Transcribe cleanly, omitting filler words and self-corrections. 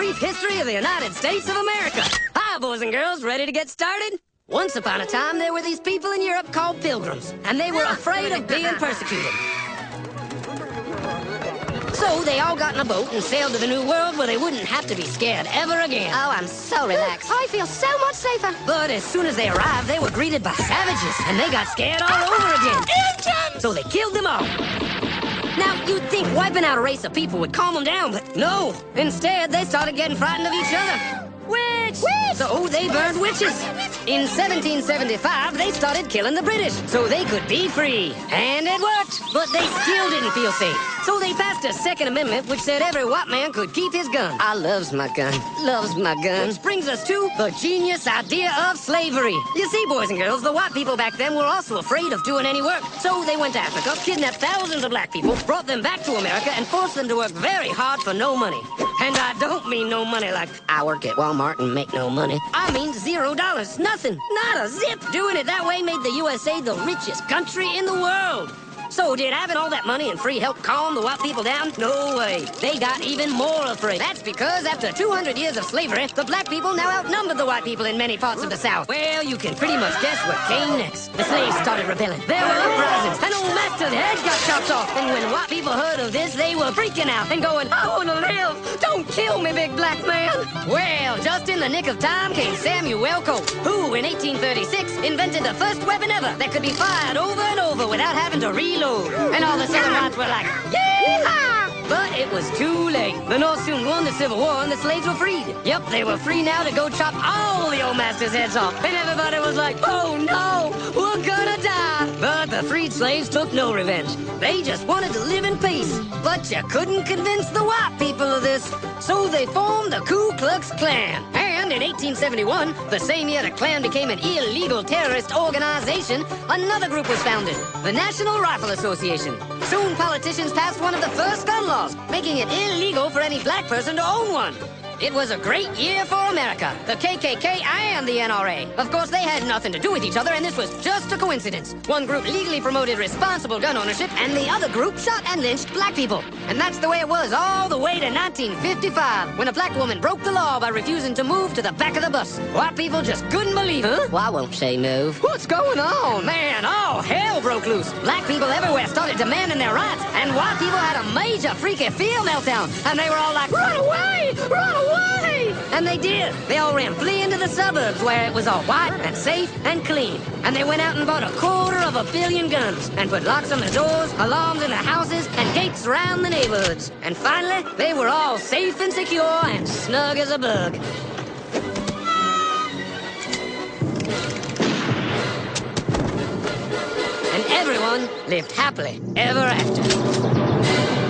brief history of the United States of America. Hi, boys and girls, ready to get started? Once upon a time, there were these people in Europe called pilgrims, and they were afraid of being persecuted. So they all got in a boat and sailed to the New World where they wouldn't have to be scared ever again. Oh, I'm so relaxed. I feel so much safer. But as soon as they arrived, they were greeted by savages, and they got scared all over again. Indians! So they killed them all. Now, you'd think wiping out a race of people would calm them down, but no. Instead, they started getting frightened of each other. Witch! So they burned witches. In 1775, they started killing the British so they could be free. And it worked, but they still didn't feel safe. So they passed a Second Amendment which said every white man could keep his gun. I loves my gun. Loves my gun. Which brings us to the genius idea of slavery. You see, boys and girls, the white people back then were also afraid of doing any work. So they went to Africa, kidnapped thousands of black people, brought them back to America, and forced them to work very hard for no money. And I don't mean no money like I work at Walmart and make no money. I mean $0. Nothing. Not a zip. Doing it that way made the USA the richest country in the world. So did having all that money and free help calm the white people down? No way. They got even more afraid. That's because after 200 years of slavery, the black people now outnumbered the white people in many parts of the South. Well, you can pretty much guess what came next. The slaves started rebelling. There were uprisings, and old master's head got chopped off. And when white people heard of this, they were freaking out and going, I want to live. Don't kill me, big black man. Well, just in the nick of time came Samuel Colt, who in 1836 invented the first weapon ever that could be fired over and over without having to reload. And all the Southern whites were like, yeehaw! But it was too late. The North soon won the Civil War and the slaves were freed. Yep, they were free now to go chop all the old master's heads off. And everybody was like, oh no, we're gonna die. But the freed slaves took no revenge. They just wanted to live in peace. But you couldn't convince the white people of this. So they formed the Ku Klux Klan. And in 1871, the same year the Klan became an illegal terrorist organization, another group was founded, the National Rifle Association. Soon politicians passed one of the first gun laws, making it illegal for any black person to own one. It was a great year for America, the KKK and the NRA. Of course, they had nothing to do with each other, and this was just a coincidence. One group legally promoted responsible gun ownership, and the other group shot and lynched black people. And that's the way it was all the way to 1955, when a black woman broke the law by refusing to move to the back of the bus. White people just couldn't believe it. Huh? Well, I won't say move. What's going on? Man, all hell broke loose. Black people everywhere started demanding their rights, and white people had a major freaky fear meltdown, and they were all like, run away! Run away! And they did. They all ran fleeing to the suburbs where it was all white and safe and clean. And they went out and bought 250 million guns and put locks on the doors, alarms in the houses, and gates around the neighborhoods. And finally, they were all safe and secure and snug as a bug. And everyone lived happily ever after.